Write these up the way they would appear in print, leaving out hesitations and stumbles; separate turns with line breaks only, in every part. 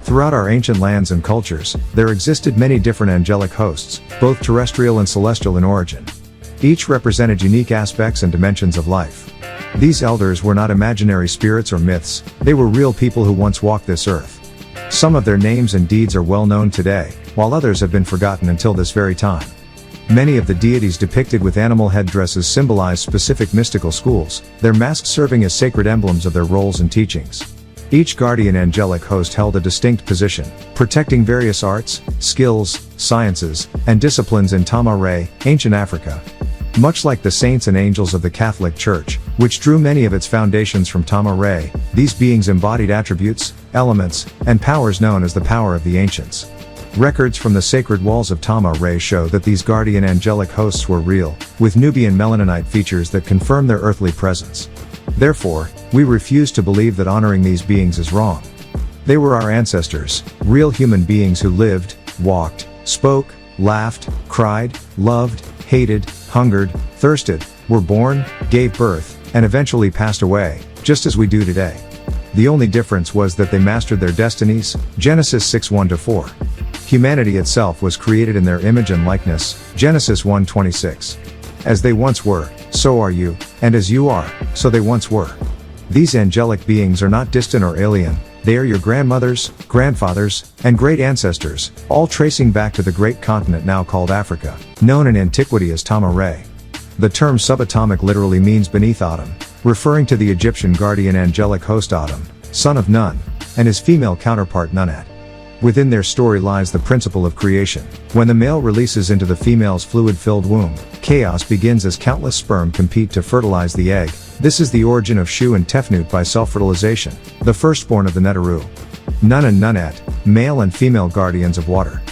Throughout our ancient lands and cultures, there existed many different angelic hosts, both terrestrial and celestial in origin. Each represented unique aspects and dimensions of life. These elders were not imaginary spirits or myths, they were real people who once walked this earth. Some of their names and deeds are well known today, while others have been forgotten until this very time. Many of the deities depicted with animal headdresses symbolize specific mystical schools, their masks serving as sacred emblems of their roles and teachings. Each guardian angelic host held a distinct position, protecting various arts, skills, sciences, and disciplines in Tamaray, ancient Africa. Much like the saints and angels of the Catholic Church, which drew many of its foundations from Tamaray, these beings embodied attributes, elements, and powers known as the power of the ancients. Records from the sacred walls of Tamaray show that these guardian angelic hosts were real, with Nubian melanonite features that confirm their earthly presence. Therefore, we refuse to believe that honoring these beings is wrong. They were our ancestors, real human beings who lived, walked, spoke, laughed, cried, loved, hated, hungered, thirsted, were born, gave birth, and eventually passed away, just as we do today. The only difference was that they mastered their destinies, Genesis 6:1-4. Humanity itself was created in their image and likeness, Genesis 1:26. As they once were, so are you, and as you are, so they once were. These angelic beings are not distant or alien, they are your grandmothers, grandfathers, and great ancestors, all tracing back to the great continent now called Africa, known in antiquity as Tamaray. The term Subatomic literally means beneath Atum, referring to the Egyptian guardian angelic host Atum, son of Nun, and his female counterpart Nunat. Within their story lies the principle of creation. When the male releases into the female's fluid-filled womb, chaos begins as countless sperm compete to fertilize the egg. This is the origin of Shu and Tefnut by self-fertilization, the firstborn of the Neteru. Nun and Nunat, male and female guardians of water.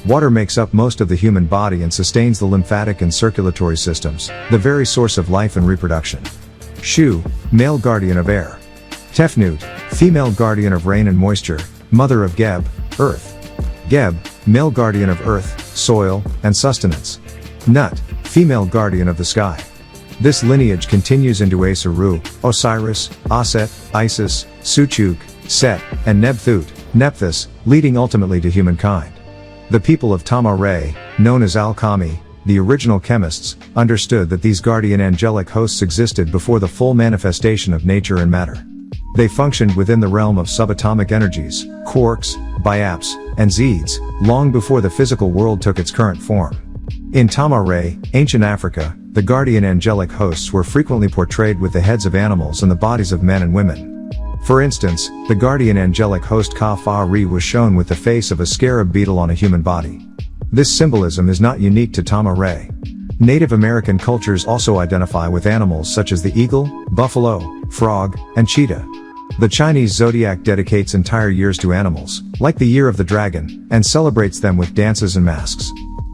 Water makes up most of the human body and sustains the lymphatic and circulatory systems, the very source of life and reproduction. Shu, male guardian of air. Tefnut, female guardian of rain and moisture, mother of Geb, earth. Geb, male guardian of earth, soil, and sustenance. Nut, female guardian of the sky. This lineage continues into Asaru, Osiris, Aset, Isis, Suchuk, Set, and Nebthut, Nephthys, leading ultimately to humankind. The people of Tamaray, known as Al-Khami, the original chemists, understood that these guardian angelic hosts existed before the full manifestation of nature and matter. They functioned within the realm of subatomic energies, quarks, biaps, and zeeds, long before the physical world took its current form. In Tamaray, ancient Africa, the guardian angelic hosts were frequently portrayed with the heads of animals and the bodies of men and women. For instance, the guardian angelic host Ka-Fa-Ri was shown with the face of a scarab beetle on a human body. This symbolism is not unique to Tamaray. Native American cultures also identify with animals such as the eagle, buffalo, frog, and cheetah. The Chinese zodiac dedicates entire years to animals, like the Year of the Dragon, and celebrates them with dances and masks.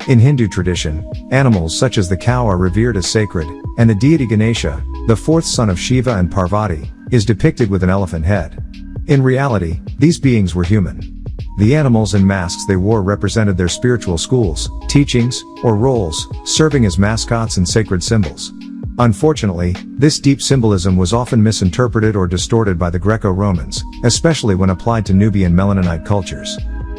In Hindu tradition, animals such as the cow are revered as sacred, and the deity Ganesha, the fourth son of Shiva and Parvati, is depicted with an elephant head. In reality, these beings were human. The animals and masks they wore represented their spiritual schools, teachings, or roles, serving as mascots and sacred symbols. Unfortunately, this deep symbolism was often misinterpreted or distorted by the Greco-Romans, especially when applied to Nubian Melanonite cultures.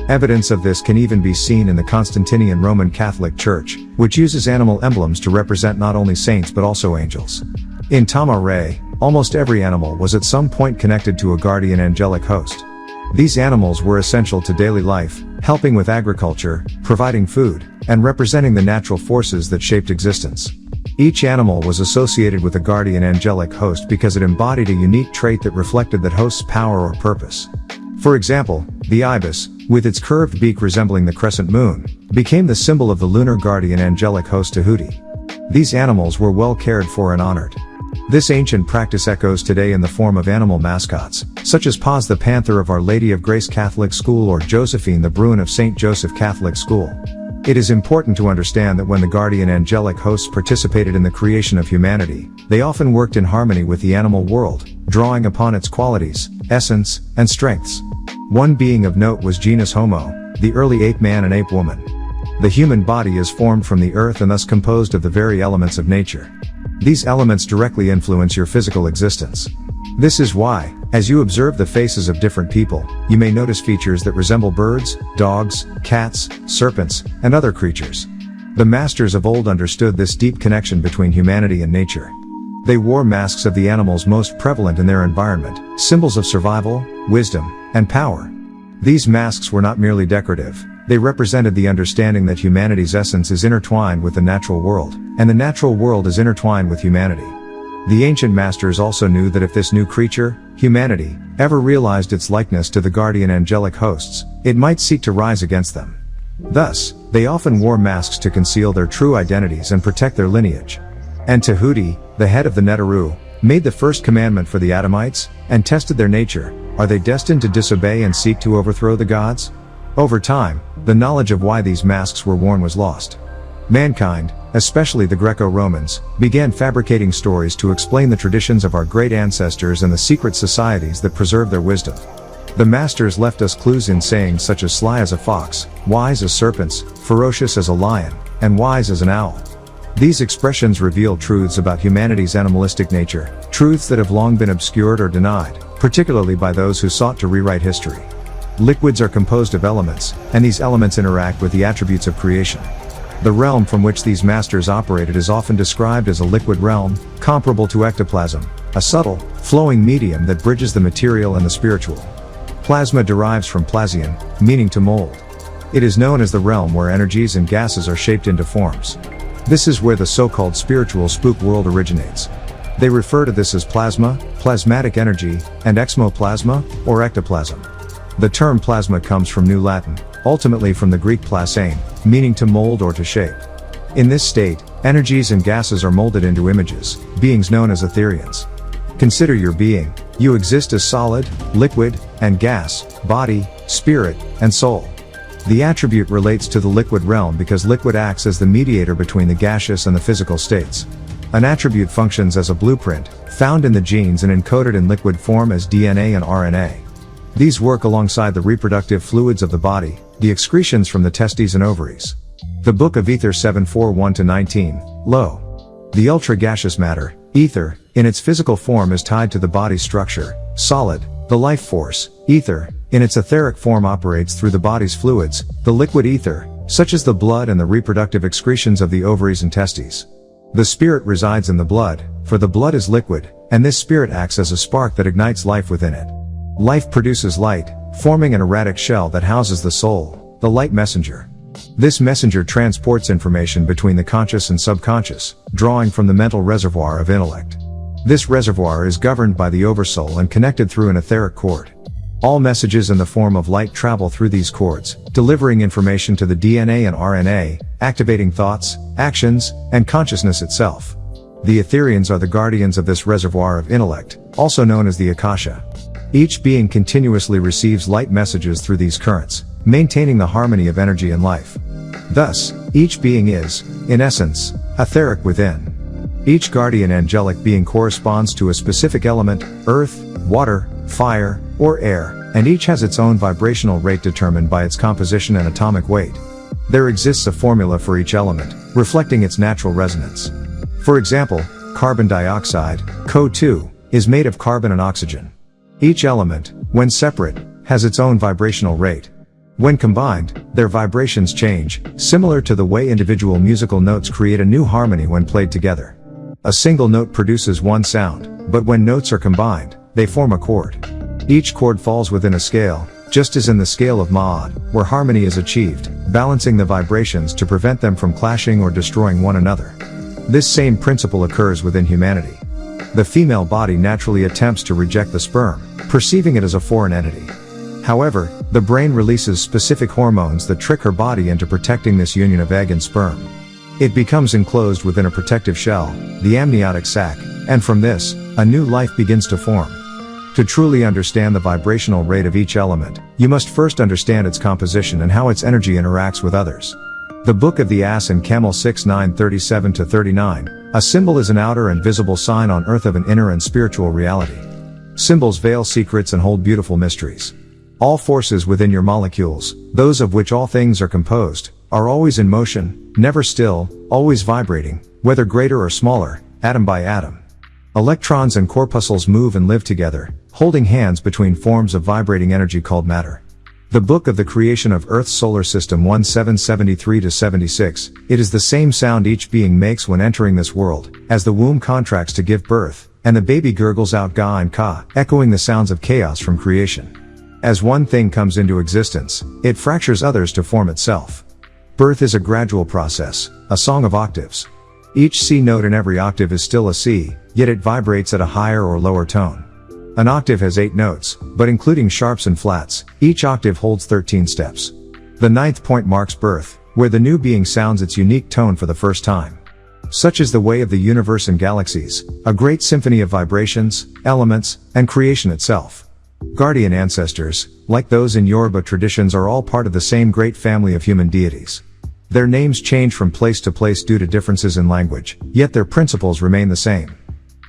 Evidence of this can even be seen in the Constantinian Roman Catholic Church, which uses animal emblems to represent not only saints but also angels. In Tamaray, almost every animal was at some point connected to a guardian angelic host. These animals were essential to daily life, helping with agriculture, providing food, and representing the natural forces that shaped existence. Each animal was associated with a guardian angelic host because it embodied a unique trait that reflected that host's power or purpose. For example, the ibis, with its curved beak resembling the crescent moon, became the symbol of the lunar guardian angelic host Tahuti. These animals were well cared for and honored. This ancient practice echoes today in the form of animal mascots, such as Paz the Panther of Our Lady of Grace Catholic School or Josephine the Bruin of St. Joseph Catholic School. It is important to understand that when the guardian angelic hosts participated in the creation of humanity, they often worked in harmony with the animal world, drawing upon its qualities, essence, and strengths. One being of note was genus Homo, the early ape man and ape woman. The human body is formed from the earth and thus composed of the very elements of nature. These elements directly influence your physical existence. This is why, As you observe the faces of different people, you may notice features that resemble birds, dogs, cats, serpents, and other creatures. The masters of old understood this deep connection between humanity and nature. They wore masks of the animals most prevalent in their environment, symbols of survival, wisdom, and power. These masks were not merely decorative, they represented the understanding that humanity's essence is intertwined with the natural world, and the natural world is intertwined with humanity. The ancient masters also knew that if this new creature, humanity, ever realized its likeness to the guardian angelic hosts, it might seek to rise against them. Thus, they often wore masks to conceal their true identities and protect their lineage. And Tahuti, the head of the Neteru, made the first commandment for the Adamites, and tested their nature. Are they destined to disobey and seek to overthrow the gods? Over time, the knowledge of why these masks were worn was lost. Mankind, especially the Greco-Romans, began fabricating stories to explain the traditions of our great ancestors and the secret societies that preserve their wisdom. The masters left us clues in sayings such as sly as a fox, wise as serpents, ferocious as a lion, and wise as an owl. These expressions reveal truths about humanity's animalistic nature, truths that have long been obscured or denied, particularly by those who sought to rewrite history. Liquids are composed of elements, and these elements interact with the attributes of creation. The realm from which these masters operated is often described as a liquid realm, comparable to ectoplasm, a subtle, flowing medium that bridges the material and the spiritual. Plasma derives from plasian, meaning to mold. It is known as the realm where energies and gases are shaped into forms. This is where the so-called spiritual spook world originates. They refer to this as plasma, plasmatic energy, and exmoplasma, or ectoplasm. The term plasma comes from New Latin, ultimately from the Greek plasane, meaning to mold or to shape. In this state, energies and gases are molded into images, beings known as etherians. Consider your being. You exist as solid, liquid, and gas, body, spirit, and soul. The attribute relates to the liquid realm because liquid acts as the mediator between the gaseous and the physical states. An attribute functions as a blueprint, found in the genes and encoded in liquid form as DNA and RNA. These work alongside the reproductive fluids of the body, the excretions from the testes and ovaries. The Book of Ether 7:4-1-19, Lo. The ultra-gaseous matter, ether, in its physical form is tied to the body's structure, solid. The life force, ether, in its etheric form operates through the body's fluids, the liquid ether, such as the blood and the reproductive excretions of the ovaries and testes. The spirit resides in the blood, for the blood is liquid, and this spirit acts as a spark that ignites life within it. Life produces light, forming an erratic shell that houses the soul, the light messenger. This messenger transports information between the conscious and subconscious, drawing from the mental reservoir of intellect. This reservoir is governed by the oversoul and connected through an etheric cord. All messages in the form of light travel through these cords, delivering information to the DNA and RNA, activating thoughts, actions, and consciousness itself. The etherians are the guardians of this reservoir of intellect, also known as the Akasha. Each being continuously receives light messages through these currents, maintaining the harmony of energy and life. Thus, each being is, in essence, etheric within. Each guardian angelic being corresponds to a specific element, earth, water, fire, or air, and each has its own vibrational rate determined by its composition and atomic weight. There exists a formula for each element, reflecting its natural resonance. For example, carbon dioxide, CO2, is made of carbon and oxygen. Each element, when separate, has its own vibrational rate. When combined, their vibrations change, similar to the way individual musical notes create a new harmony when played together. A single note produces one sound, but when notes are combined, they form a chord. Each chord falls within a scale, just as in the scale of Ma'at, where harmony is achieved, balancing the vibrations to prevent them from clashing or destroying one another. This same principle occurs within humanity. The female body naturally attempts to reject the sperm, perceiving it as a foreign entity. However, the brain releases specific hormones that trick her body into protecting this union of egg and sperm. It becomes enclosed within a protective shell, the amniotic sac, and from this, a new life begins to form. To truly understand the vibrational rate of each element, you must first understand its composition and how its energy interacts with others. The Book of the Ass and Camel 6:9-37-39, a symbol is an outer and visible sign on earth of an inner and spiritual reality. Symbols veil secrets and hold beautiful mysteries. All forces within your molecules, those of which all things are composed, are always in motion, never still, always vibrating, whether greater or smaller, atom by atom. Electrons and corpuscles move and live together, holding hands between forms of vibrating energy called matter. The Book of the Creation of Earth's Solar System 1773-76, it is the same sound each being makes when entering this world, as the womb contracts to give birth, and the baby gurgles out Ga and Ka, echoing the sounds of chaos from creation. As one thing comes into existence, it fractures others to form itself. Birth is a gradual process, a song of octaves. Each C note in every octave is still a C, yet it vibrates at a higher or lower tone. An octave has 8 notes, but including sharps and flats, each octave holds 13 steps. The 9th point marks birth, where the new being sounds its unique tone for the first time. Such is the way of the universe and galaxies, a great symphony of vibrations, elements, and creation itself. Guardian ancestors, like those in Yoruba traditions, are all part of the same great family of human deities. Their names change from place to place due to differences in language, yet their principles remain the same.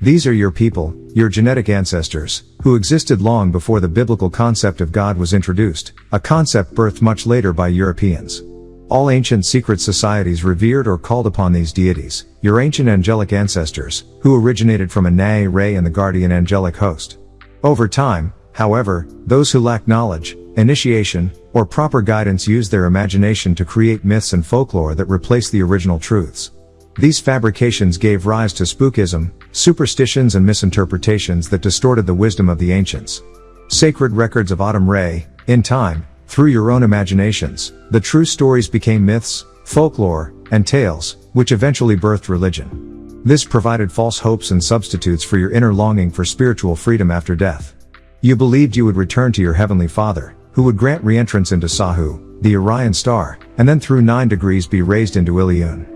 These are your people, your genetic ancestors, who existed long before the biblical concept of God was introduced, a concept birthed much later by Europeans. All ancient secret societies revered or called upon these deities, your ancient angelic ancestors, who originated from Anae Re and the guardian angelic host. Over time, however, those who lack knowledge, initiation, or proper guidance use their imagination to create myths and folklore that replace the original truths. These fabrications gave rise to spookism, superstitions and misinterpretations that distorted the wisdom of the ancients. Sacred records of Autumn Ray, in time, through your own imaginations, the true stories became myths, folklore, and tales, which eventually birthed religion. This provided false hopes and substitutes for your inner longing for spiritual freedom after death. You believed you would return to your heavenly Father, who would grant re-entrance into Sahu, the Orion star, and then through 9 degrees be raised into Ilion.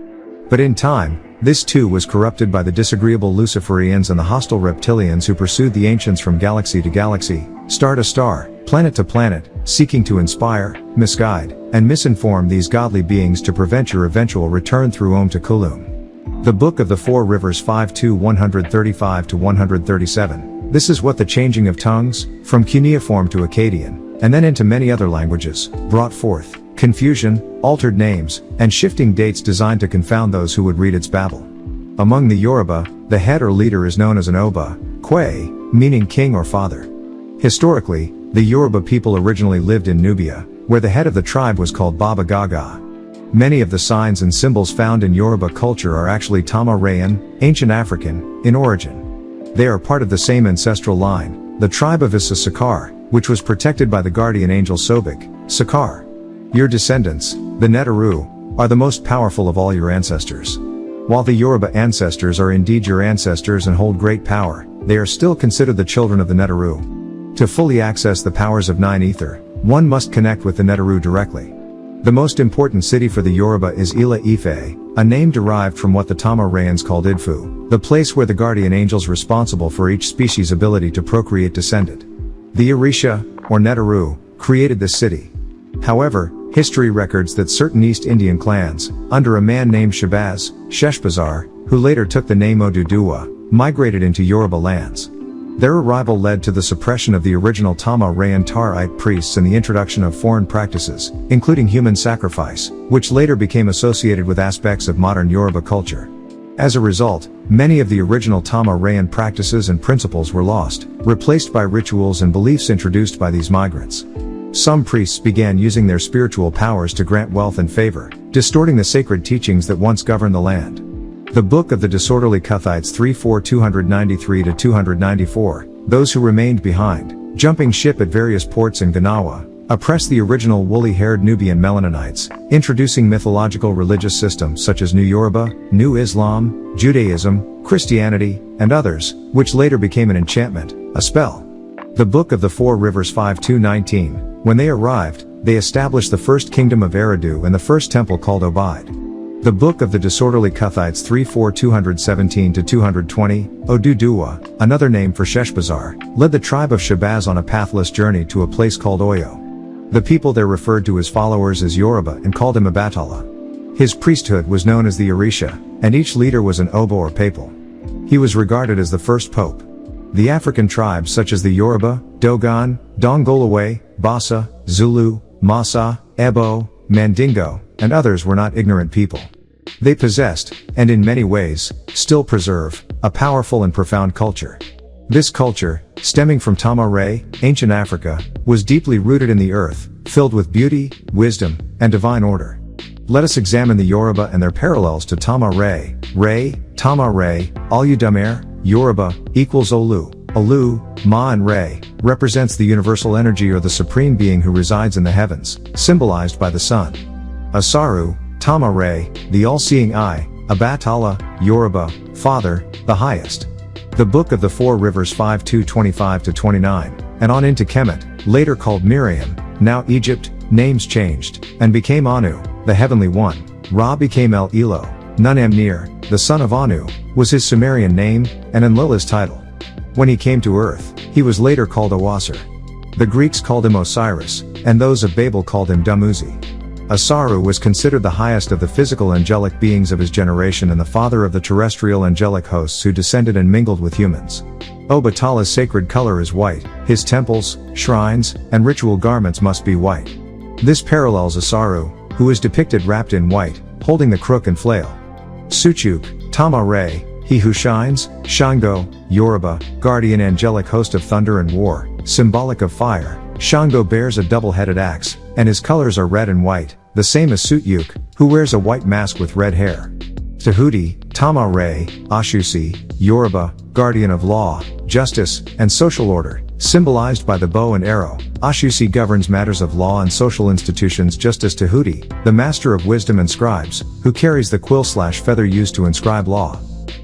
But in time, this too was corrupted by the disagreeable Luciferians and the hostile reptilians who pursued the ancients from galaxy to galaxy, star to star, planet to planet, seeking to inspire, misguide, and misinform these godly beings to prevent your eventual return through Om to Kulum. The Book of the Four Rivers 5:135-137. This is what the changing of tongues, from cuneiform to Akkadian, and then into many other languages, brought forth. Confusion, altered names, and shifting dates designed to confound those who would read its babble. Among the Yoruba, the head or leader is known as an Oba, Kwe, meaning king or father. Historically, the Yoruba people originally lived in Nubia, where the head of the tribe was called Baba Gaga. Many of the signs and symbols found in Yoruba culture are actually Tamarayan, ancient African, in origin. They are part of the same ancestral line, the tribe of Issa Sakar, which was protected by the guardian angel Sobek, Sakar. Your descendants, the Netaru, are the most powerful of all your ancestors. While the Yoruba ancestors are indeed your ancestors and hold great power, they are still considered the children of the Netaru. To fully access the powers of 9 ether, one must connect with the Netaru directly. The most important city for the Yoruba is Ila Ife, a name derived from what the Tamarayans called Idfu, the place where the guardian angels responsible for each species' ability to procreate descended. The Orisha, or Netaru, created this city. However, history records that certain East Indian clans, under a man named Shehbaz, Sheshbazar, who later took the name Oduduwa, migrated into Yoruba lands. Their arrival led to the suppression of the original Tamarayan Tarite priests and the introduction of foreign practices, including human sacrifice, which later became associated with aspects of modern Yoruba culture. As a result, many of the original Tamarayan practices and principles were lost, replaced by rituals and beliefs introduced by these migrants. Some priests began using their spiritual powers to grant wealth and favor, distorting the sacred teachings that once governed the land. The Book of the Disorderly Cuthites 3:293-294, those who remained behind, jumping ship at various ports in Ganawa, oppressed the original woolly-haired Nubian Melanonites, introducing mythological religious systems such as New Yoruba, New Islam, Judaism, Christianity, and others, which later became an enchantment, a spell. The Book of the Four Rivers 5:219, when they arrived, they established the first kingdom of Eridu and the first temple called Obaid. The Book of the Disorderly Cuthites 3:217-220, Oduduwa, another name for Sheshbazar, led the tribe of Shehbaz on a pathless journey to a place called Oyo. The people there referred to his followers as Yoruba and called him Abatala. His priesthood was known as the Orisha, and each leader was an Obo or papal. He was regarded as the first pope. The African tribes such as the Yoruba, Dogon, Dongolawe, Bassa, Zulu, Massa, Ebo, Mandingo, and others were not ignorant people. They possessed, and in many ways, still preserve, a powerful and profound culture. This culture, stemming from Tamaray, ancient Africa, was deeply rooted in the earth, filled with beauty, wisdom, and divine order. Let us examine the Yoruba and their parallels to Tamaray. Tamaray, Oludamer, Yoruba, equals Olu. Olu, Ma and Re, represents the universal energy or the supreme being who resides in the heavens, symbolized by the sun. Asaru, Tamaray, the all-seeing eye, Abatala, Yoruba, Father, the highest. The Book of the Four Rivers 5:2-25-29, and on into Kemet, later called Miriam, now Egypt, names changed, and became Anu, the heavenly one. Ra became El Elo, Nun-Amnir, the son of Anu, was his Sumerian name, and Enlil's title. When he came to earth, he was later called Owasir. The Greeks called him Osiris, and those of Babel called him Dumuzi. Asaru was considered the highest of the physical angelic beings of his generation and the father of the terrestrial angelic hosts who descended and mingled with humans. Obatala's sacred color is white, his temples, shrines, and ritual garments must be white. This parallels Asaru, who is depicted wrapped in white, holding the crook and flail. Suchuk, Tamaray, he who shines, Shango, Yoruba, guardian angelic host of thunder and war, symbolic of fire. Shango bears a double-headed axe, and his colors are red and white, the same as Sutyuk, who wears a white mask with red hair. Tahuti, Tamaray, Ashusi, Yoruba, guardian of law, justice, and social order, symbolized by the bow and arrow. Ashusi governs matters of law and social institutions just as Tahuti, the master of wisdom and scribes, who carries the quill/feather used to inscribe law.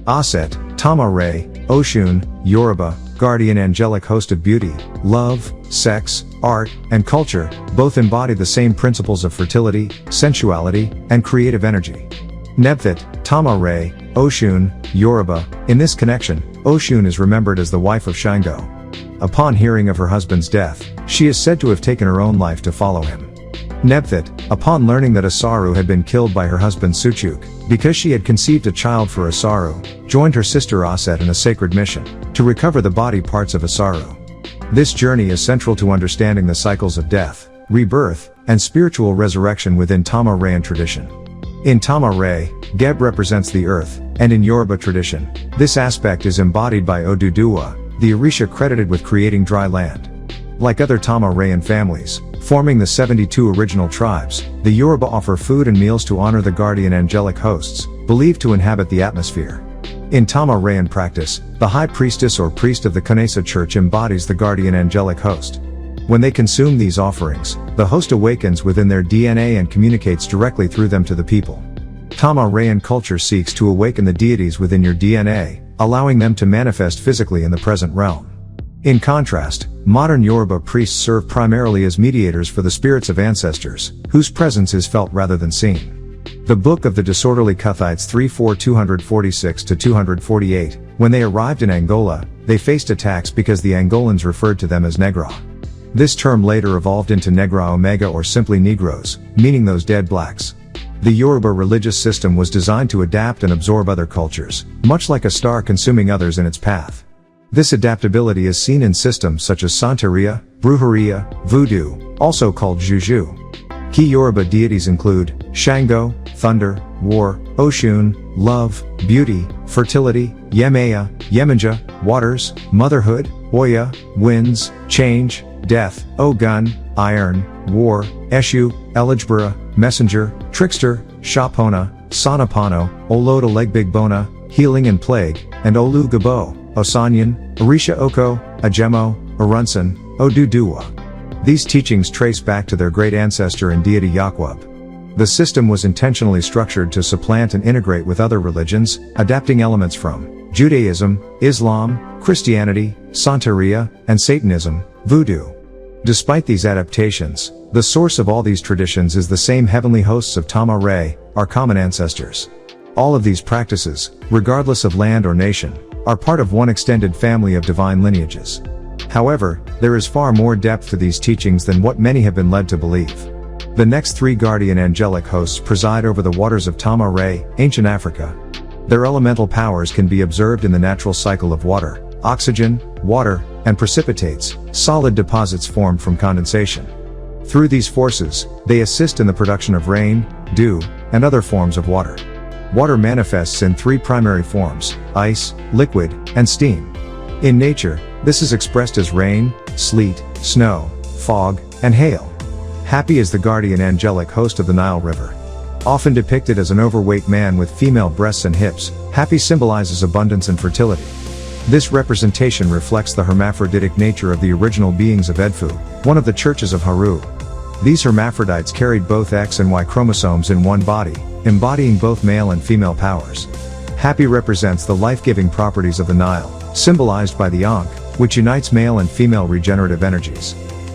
Aset, Tamaray, Oshun, Yoruba, guardian angelic host of beauty, love, sex, art, and culture, both embody the same principles of fertility, sensuality, and creative energy. Nebthit, Tamaray, Oshun, Yoruba. In this connection, Oshun is remembered as the wife of Shango. Upon hearing of her husband's death, she is said to have taken her own life to follow him. Nebthit, upon learning that Asaru had been killed by her husband Suchuk, because she had conceived a child for Asaru, joined her sister Aset in a sacred mission, to recover the body parts of Asaru. This journey is central to understanding the cycles of death, rebirth, and spiritual resurrection within Tamarayan tradition. In Tamaray, Geb represents the earth, and in Yoruba tradition, this aspect is embodied by Oduduwa, the Orisha credited with creating dry land. Like other Tamarayan families, forming the 72 original tribes, the Yoruba offer food and meals to honor the guardian angelic hosts, believed to inhabit the atmosphere. In Tamarayan practice, the high priestess or priest of the Kanesa church embodies the guardian angelic host. When they consume these offerings, the host awakens within their DNA and communicates directly through them to the people. Tamarayan culture seeks to awaken the deities within your DNA, allowing them to manifest physically in the present realm. In contrast, modern Yoruba priests serve primarily as mediators for the spirits of ancestors, whose presence is felt rather than seen. The Book of the Disorderly Cuthites 3:246-248, when they arrived in Angola, they faced attacks because the Angolans referred to them as Negra. This term later evolved into Negra Omega or simply Negroes, meaning those dead blacks. The Yoruba religious system was designed to adapt and absorb other cultures, much like a star consuming others in its path. This adaptability is seen in systems such as Santeria, Brujeria, Voodoo, also called Juju. Key Yoruba deities include Shango, thunder, war, Oshun, love, beauty, fertility, Yemaya, Yemanja, waters, motherhood, Oya, winds, change, death, Ogun, iron, war, Eshu, Eligbura, messenger, trickster, Shapona, Sanapano, Oloda Legbigbona, healing and plague, and Olu Gabo, Osanyan, Orisha Oko, Ajemo, Orunsan, Oduduwa. These teachings trace back to their great ancestor and deity Yaqub. The system was intentionally structured to supplant and integrate with other religions, adapting elements from Judaism, Islam, Christianity, Santeria, and Satanism, Voodoo. Despite these adaptations, the source of all these traditions is the same heavenly hosts of Tamaray, our common ancestors. All of these practices, regardless of land or nation, are part of one extended family of divine lineages. However, there is far more depth to these teachings than what many have been led to believe. The next three guardian angelic hosts preside over the waters of Tamaray, ancient Africa. Their elemental powers can be observed in the natural cycle of water, oxygen, water, and precipitates, solid deposits formed from condensation. Through these forces, they assist in the production of rain, dew, and other forms of water. Water manifests in three primary forms: ice, liquid, and steam. In nature, this is expressed as rain, sleet, snow, fog, and hail. Hapi is the guardian angelic host of the Nile River. Often depicted as an overweight man with female breasts and hips, Hapi symbolizes abundance and fertility. This representation reflects the hermaphroditic nature of the original beings of Edfu, one of the churches of Haru. These hermaphrodites carried both X and Y chromosomes in one body, embodying both male and female powers. Hapi represents the life-giving properties of the Nile, symbolized by the Ankh, which unites male and female regenerative energies.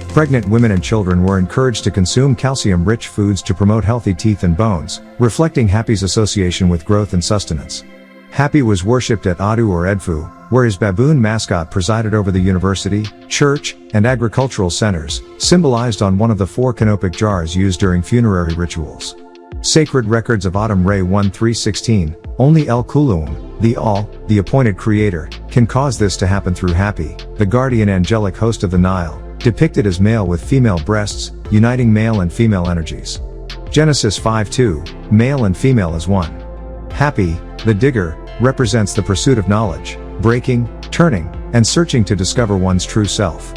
Pregnant women and children were encouraged to consume calcium-rich foods to promote healthy teeth and bones, reflecting Hapi's association with growth and sustenance. Hapi was worshipped at Adu or Edfu, where his baboon mascot presided over the university, church, and agricultural centers, symbolized on one of the four canopic jars used during funerary rituals. Sacred records of Autumn Ray 1:3-16, only El Kulum, the appointed creator, can cause this to happen through Hapi, the guardian angelic host of the Nile, depicted as male with female breasts, uniting male and female energies. Genesis 5:2, male and female as one. Hapi, the digger, represents the pursuit of knowledge, breaking, turning, and searching to discover one's true self.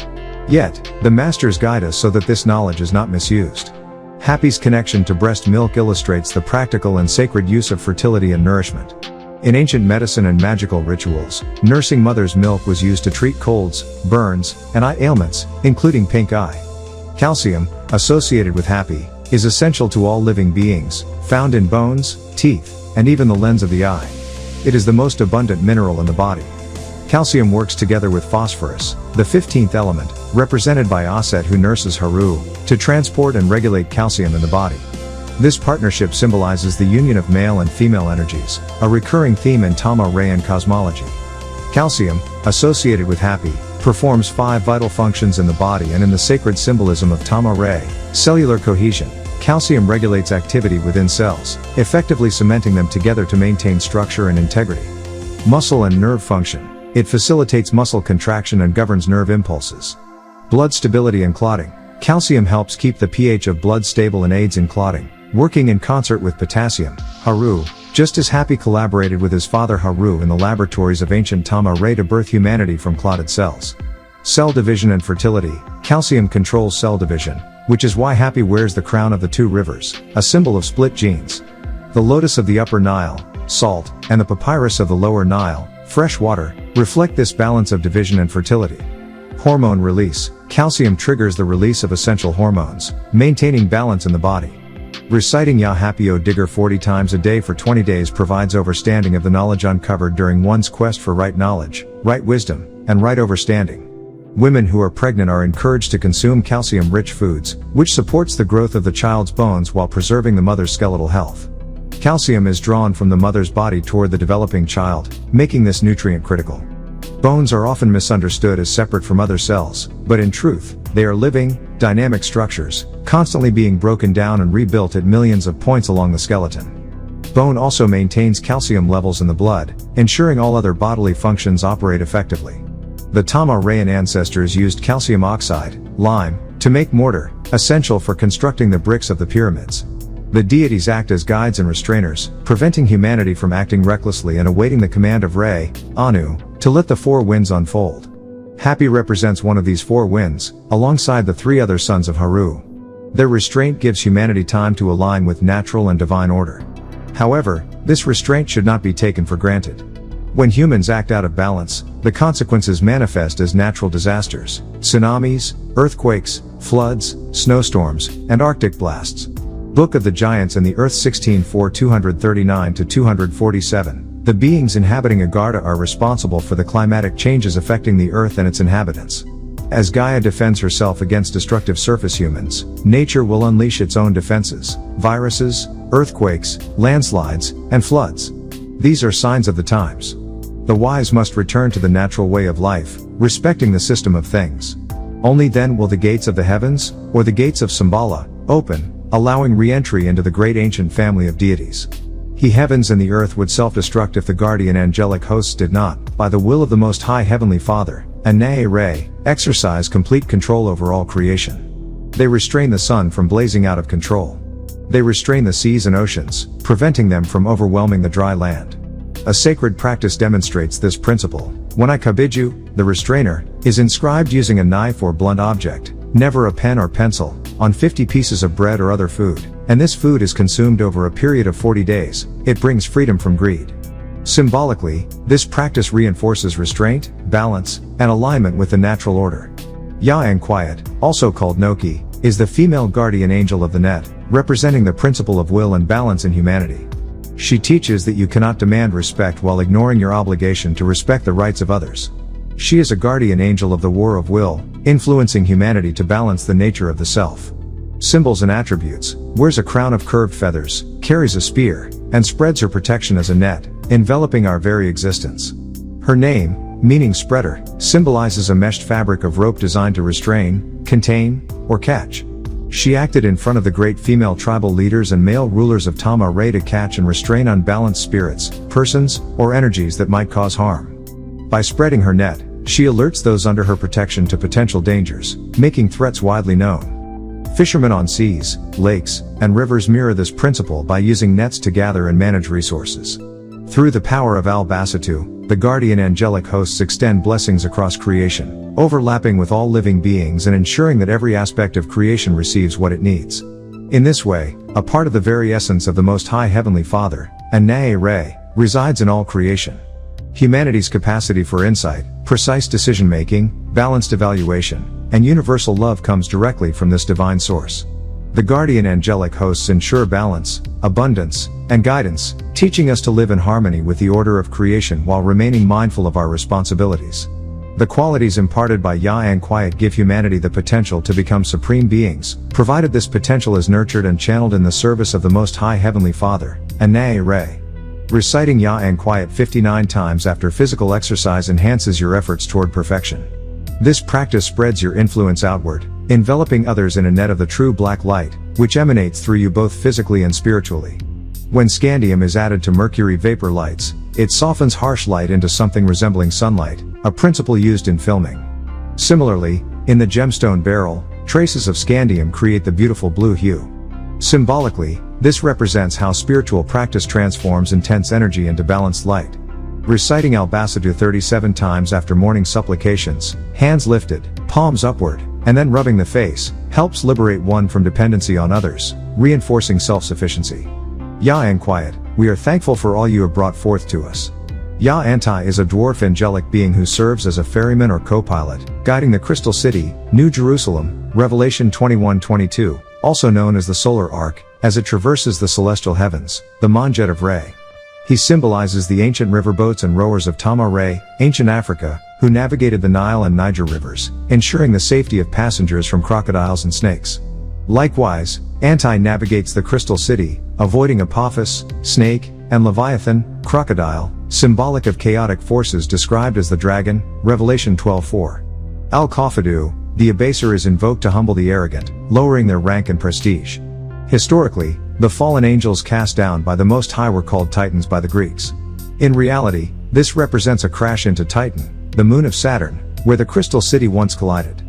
Yet, the masters guide us so that this knowledge is not misused. Hapi's connection to breast milk illustrates the practical and sacred use of fertility and nourishment. In ancient medicine and magical rituals, nursing mother's milk was used to treat colds, burns, and eye ailments, including pink eye. Calcium, associated with Hapi, is essential to all living beings, found in bones, teeth, and even the lens of the eye. It is the most abundant mineral in the body. Calcium works together with phosphorus, the 15th element, represented by Aset who nurses Haru, to transport and regulate calcium in the body. This partnership symbolizes the union of male and female energies, a recurring theme in Tama-Rayan cosmology. Calcium, associated with Hapi, performs 5 vital functions in the body and in the sacred symbolism of Tama-Ray, cellular cohesion. Calcium regulates activity within cells, effectively cementing them together to maintain structure and integrity. Muscle and nerve function. It facilitates muscle contraction and governs nerve impulses. Blood stability and clotting. Calcium helps keep the pH of blood stable and aids in clotting, working in concert with potassium, Haru, just as Hapi collaborated with his father Haru in the laboratories of ancient Tama-Ray to birth humanity from clotted cells. Cell division and fertility. Calcium controls cell division, which is why Hapi wears the crown of the 2 rivers, a symbol of split genes. The lotus of the Upper Nile, salt, and the papyrus of the Lower Nile, fresh water, reflect this balance of division and fertility. Hormone release. Calcium triggers the release of essential hormones, maintaining balance in the body. Reciting Ya Hapi O Digger 40 times a day for 20 days provides overstanding of the knowledge uncovered during one's quest for right knowledge, right wisdom, and right overstanding. Women who are pregnant are encouraged to consume calcium-rich foods, which supports the growth of the child's bones while preserving the mother's skeletal health. Calcium is drawn from the mother's body toward the developing child, making this nutrient critical. Bones are often misunderstood as separate from other cells, but in truth, they are living, dynamic structures, constantly being broken down and rebuilt at millions of points along the skeleton. Bone also maintains calcium levels in the blood, ensuring all other bodily functions operate effectively. The Tama-Rayan ancestors used calcium oxide, lime, to make mortar, essential for constructing the bricks of the pyramids. The deities act as guides and restrainers, preventing humanity from acting recklessly and awaiting the command of Re, Anu, to let the 4 winds unfold. Hapi represents one of these 4 winds, alongside the 3 other sons of Haru. Their restraint gives humanity time to align with natural and divine order. However, this restraint should not be taken for granted. When humans act out of balance, the consequences manifest as natural disasters, tsunamis, earthquakes, floods, snowstorms, and Arctic blasts. Book of the Giants and the Earth 16:4 239-247. The beings inhabiting Agartha are responsible for the climatic changes affecting the Earth and its inhabitants. As Gaia defends herself against destructive surface humans, nature will unleash its own defenses: viruses, earthquakes, landslides, and floods. These are signs of the times. The wise must return to the natural way of life, respecting the system of things. Only then will the gates of the heavens, or the gates of Shambhala, open, allowing re-entry into the great ancient family of deities. He heavens and the earth would self-destruct if the guardian angelic hosts did not, by the will of the Most High Heavenly Father, Anae Re, exercise complete control over all creation. They restrain the sun from blazing out of control. They restrain the seas and oceans, preventing them from overwhelming the dry land. A sacred practice demonstrates this principle. When I kabiju, the restrainer, is inscribed using a knife or blunt object, never a pen or pencil, on 50 pieces of bread or other food, and this food is consumed over a period of 40 days, it brings freedom from greed. Symbolically, this practice reinforces restraint, balance, and alignment with the natural order. Ya and Quiet, also called Noki, is the female guardian angel of the net, representing the principle of will and balance in humanity. She teaches that you cannot demand respect while ignoring your obligation to respect the rights of others. She is a guardian angel of the war of will, influencing humanity to balance the nature of the self. Symbols and attributes: wears a crown of curved feathers, carries a spear, and spreads her protection as a net, enveloping our very existence. Her name, meaning spreader, symbolizes a meshed fabric of rope designed to restrain, contain, or catch. She acted in front of the great female tribal leaders and male rulers of Tamaray to catch and restrain unbalanced spirits, persons, or energies that might cause harm. By spreading her net, she alerts those under her protection to potential dangers, making threats widely known. Fishermen on seas, lakes, and rivers mirror this principle by using nets to gather and manage resources. Through the power of Al-Basatu, the guardian angelic hosts extend blessings across creation, overlapping with all living beings and ensuring that every aspect of creation receives what it needs. In this way, a part of the very essence of the Most High Heavenly Father, NWPU, resides in all creation. Humanity's capacity for insight, precise decision-making, balanced evaluation, and universal love comes directly from this divine source. The guardian angelic hosts ensure balance, abundance, and guidance, teaching us to live in harmony with the order of creation while remaining mindful of our responsibilities. The qualities imparted by Ya and Quiet give humanity the potential to become supreme beings, provided this potential is nurtured and channeled in the service of the Most High Heavenly Father, NWPU. Reciting Ya and Quiet 59 times after physical exercise enhances your efforts toward perfection. This practice spreads your influence outward, enveloping others in a net of the true black light, which emanates through you both physically and spiritually. When scandium is added to mercury vapor lights, it softens harsh light into something resembling sunlight, a principle used in filming. Similarly, in the gemstone beryl, traces of scandium create the beautiful blue hue. Symbolically, this represents how spiritual practice transforms intense energy into balanced light. Reciting Al-Basatu 37 times after morning supplications, hands lifted, palms upward, and then rubbing the face, helps liberate one from dependency on others, reinforcing self-sufficiency. Ya and Quiet, we are thankful for all you have brought forth to us. Ya Antai is a dwarf angelic being who serves as a ferryman or co-pilot, guiding the Crystal City, New Jerusalem, Revelation 21:22, also known as the Solar Ark, as it traverses the celestial heavens, the Manjet of Re. He symbolizes the ancient riverboats and rowers of Tamaray, ancient Africa, who navigated the Nile and Niger rivers, ensuring the safety of passengers from crocodiles and snakes. Likewise, Antai navigates the Crystal City, avoiding Apophis, snake, and Leviathan, crocodile, symbolic of chaotic forces described as the dragon, Revelation 12:4. Al-Khafadu, the abaser, is invoked to humble the arrogant, lowering their rank and prestige. Historically, the fallen angels cast down by the Most High were called Titans by the Greeks. In reality, this represents a crash into Titan, the moon of Saturn, where the Crystal City once collided.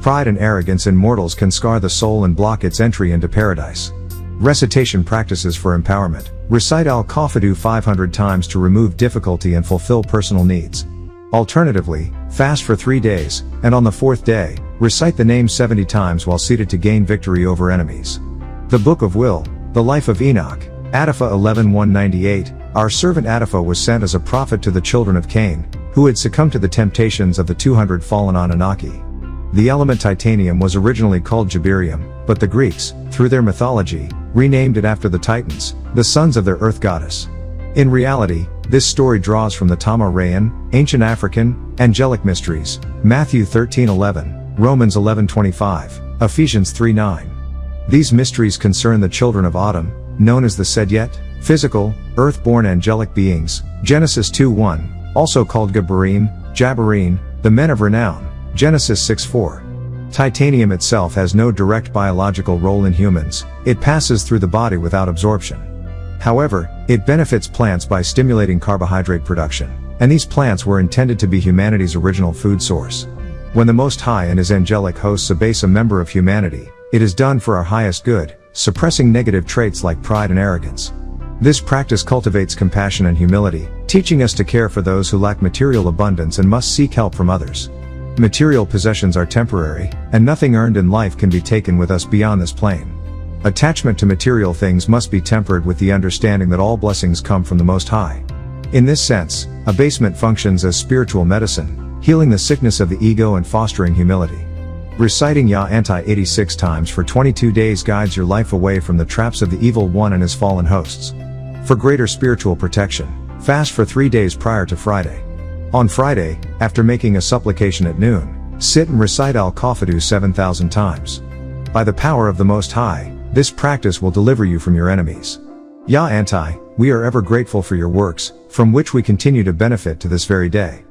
Pride and arrogance in mortals can scar the soul and block its entry into paradise. Recitation practices for empowerment: recite Al-Khafadu 500 times to remove difficulty and fulfill personal needs. Alternatively, fast for 3 days, and on the 4th day, recite the name 70 times while seated to gain victory over enemies. The Book of Will, the life of Enoch, Adipha 11:198. Our servant Adipha was sent as a prophet to the children of Cain, who had succumbed to the temptations of the 200 fallen Anunnaki. The element titanium was originally called Jabirium, but the Greeks, through their mythology, renamed it after the Titans, the sons of their earth goddess. In reality, this story draws from the Tamarayan, ancient African, angelic mysteries, Matthew 13:11, Romans 11:25, Ephesians 3:9. These mysteries concern the children of Adam, known as the Sedyet, physical, earth-born angelic beings, Genesis 2:1, also called Jabarim, the men of renown, Genesis 6:4. Titanium itself has no direct biological role in humans, it passes through the body without absorption. However, it benefits plants by stimulating carbohydrate production, and these plants were intended to be humanity's original food source. When the Most High and his angelic hosts abase a member of humanity, it is done for our highest good, suppressing negative traits like pride and arrogance. This practice cultivates compassion and humility, teaching us to care for those who lack material abundance and must seek help from others. Material possessions are temporary, and nothing earned in life can be taken with us beyond this plane. Attachment to material things must be tempered with the understanding that all blessings come from the Most High. In this sense, abasement functions as spiritual medicine, healing the sickness of the ego and fostering humility. Reciting Ya Anti 86 times for 22 days guides your life away from the traps of the evil one and his fallen hosts. For greater spiritual protection, fast for 3 days prior to Friday. On Friday, after making a supplication at noon, sit and recite Al-Haadi 7,000 times. By the power of the Most High, this practice will deliver you from your enemies. Ya Anti, we are ever grateful for your works, from which we continue to benefit to this very day.